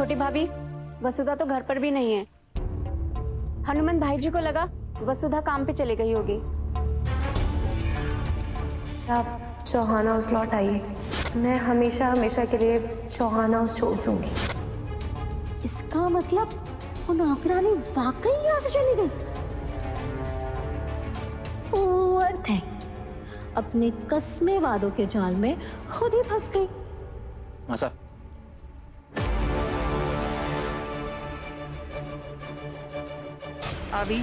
छोटी भाभी, वसुधा तो घर पर भी नहीं है। हनुमान भाई जी को लगा वसुधा काम पे चली गई होगी। आप चौहान हाउस लौट आइए, मैं हमेशा हमेशा के लिए चौहान हाउस छोड़ दूंगी। इसका मतलब वो नौकरानी वाकई यहाँ से चली गई। पुअर थिंग, अपने कस्मे वादों के जाल में खुद ही फंस गई। मसा अभी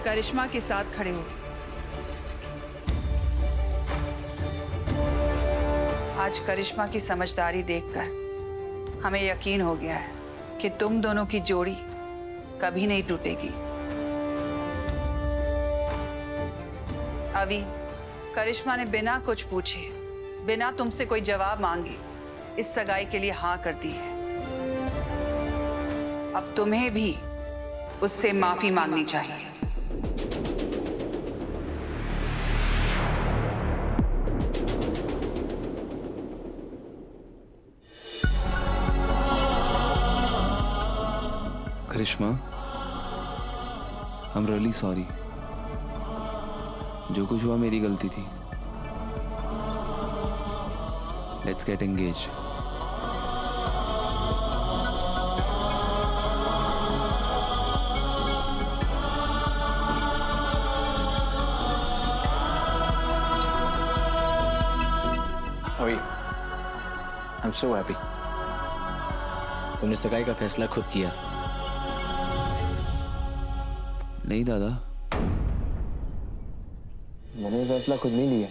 करिश्मा के साथ खड़े हो। आज करिश्मा की समझदारी देखकर हमें यकीन हो गया है कि तुम दोनों की जोड़ी कभी नहीं टूटेगी। अभी करिश्मा ने बिना कुछ पूछे, बिना तुमसे कोई जवाब मांगे इस सगाई के लिए हाँ कर दी है। अब तुम्हें भी उससे माफी मांगनी चाहिए। करिश्मा, आई एम रियली सॉरी। जो कुछ हुआ मेरी गलती थी। Let's get engage. अभी आई एम सो हैप्पी। तुमने सगाई का फैसला खुद किया। नहीं दादा, मैंने ये फैसला खुद नहीं लिया,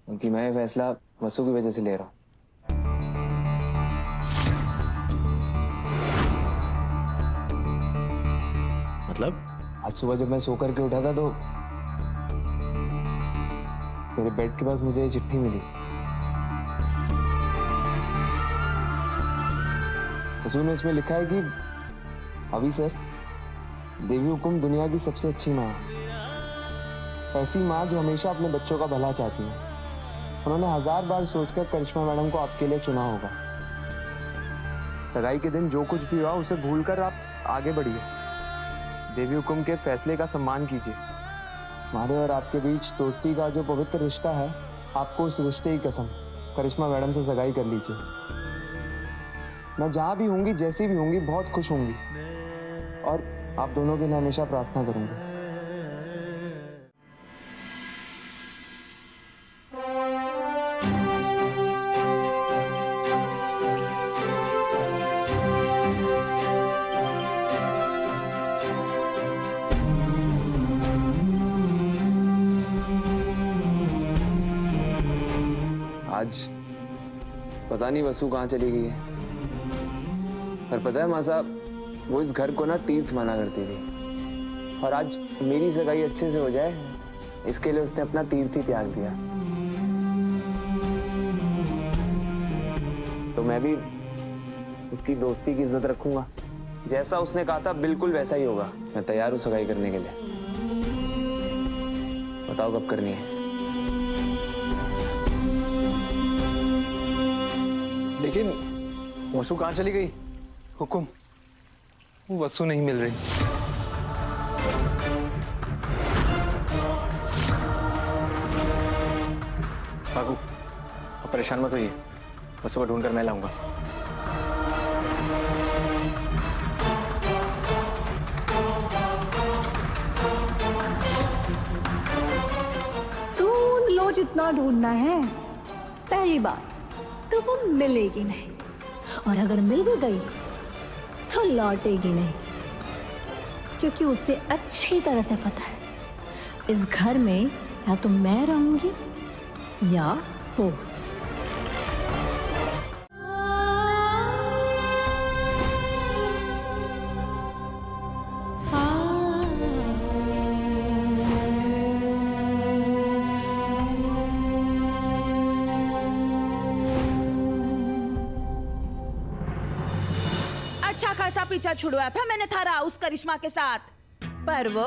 क्योंकि मैं ये फैसला वसु की वजह से ले रहा हूँ। मतलब? आज सुबह जब मैं सो करके उठा था तो मेरे बेड के पास मुझे ये चिट्ठी मिली। वसु ने उसमें लिखा है कि अभी सर, देवी हुकुम दुनिया की सबसे अच्छी माँ है। ऐसी माँ जो हमेशा अपने बच्चों का भला चाहती है। उन्होंने 1000 बार सोचकर करिश्मा मैडम को आपके लिए चुना होगा। सगाई के दिन जो कुछ भी हुआ उसे भूलकर आप आगे बढ़िए। देवी हुकुम के फैसले का सम्मान कीजिए। हमारे और आपके बीच दोस्ती का जो पवित्र रिश्ता है, आपको उस रिश्ते की कसम करिश्मा मैडम से सगाई कर लीजिए। मैं जहाँ भी होंगी, जैसी भी होंगी, बहुत खुश होंगी और आप दोनों के लिए हमेशा प्रार्थना करूंगी। आज पता नहीं वसु कहाँ चली गई है, पर पता है माँ साहब, वो इस घर को ना तीर्थ माना करती थी और आज मेरी सगाई अच्छे से हो जाए इसके लिए उसने अपना तीर्थ ही त्याग दिया। तो मैं भी उसकी दोस्ती की इज्जत रखूंगा। जैसा उसने कहा था बिल्कुल वैसा ही होगा। मैं तैयार हूँ सगाई करने के लिए। बताओ कब करनी है? लेकिन वसु कहाँ चली गई? हुकुम, वो वसु नहीं मिल रही। बाबू, अब परेशान मत होइए, वसु को ढूंढकर मैं लाऊंगा। ढूंढ लो जितना ढूंढना है। पहली बात तो वो मिलेगी नहीं, और अगर मिल भी गई तो लौटेगी नहीं, क्योंकि उसे अच्छी तरह से पता है इस घर में या तो मैं रहूंगी या वो। अच्छा खासा पीछा छुड़वाया था मैंने थारा उस करिश्मा के साथ, पर वो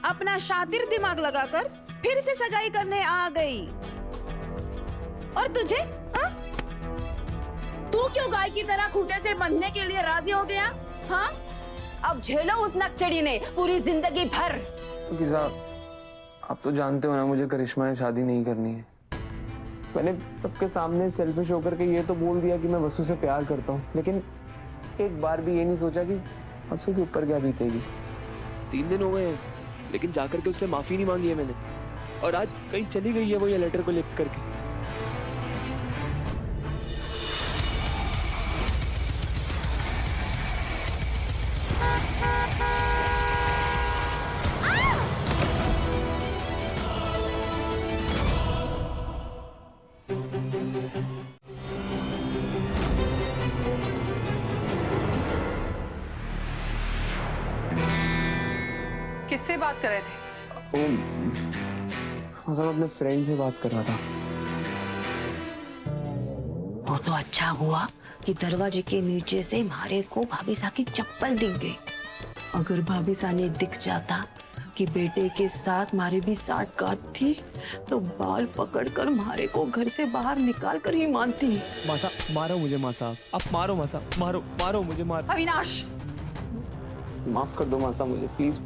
अपना शातिर दिमाग लगाकर फिर से सगाई करने आ गई। और तुझे तू क्यों गाय की तरह खूंटे से बंधने के लिए राजी हो गया? हाँ, अब झेलो उस नकचड़ी ने पूरी जिंदगी भर। क्योंकि साहब आप तो जानते हो ना मुझे करिश्मा से शादी नहीं करनी है। मैंने सबके सामने सेल्फिश होकर के ये तो बोल दिया कि मैं वसु से प्यार करता हूँ, लेकिन एक बार भी ये नहीं सोचा कि वसु के ऊपर क्या बीतेगी। 3 दिन हो गए हैं, लेकिन जाकर के उससे माफी नहीं मांगी है मैंने। और आज कहीं चली गई है वो ये लेटर को लिख करके। किससे बात कर रहे थे? मतलब अपने फ्रेंड से बात कर रहा था। वो तो अच्छा हुआ कि दरवाजे के नीचे से मारे को भाभी सा की चप्पल दिख गई। अगर भाभी सा ने दिख जाता कि बेटे के साथ मारे भी साठ-गांठ थी, तो बाल पकड़कर मारे को घर से बाहर निकाल कर ही मानती। मासा मारो मुझे, मासा आप मारो, मासा मारो, मारो मुझे, मारो। अविनाश, माफ कर दो मासा मुझे प्लीज।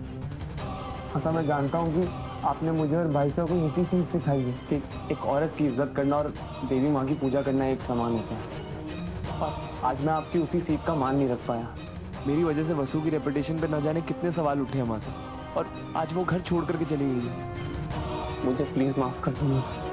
मासा मैं जानता हूँ कि आपने मुझे और भाई साहब को एक ही चीज सिखाई है कि एक औरत की इज्जत करना और देवी माँ की पूजा करना एक समान होता है। और आज मैं आपकी उसी सीख का मान नहीं रख पाया। मेरी वजह से वसु की रेपुटेशन पे न जाने कितने सवाल उठे हैं मासा, और आज वो घर छोड़ करके चली गई है। मुझे प्लीज माफ कर दो मासा।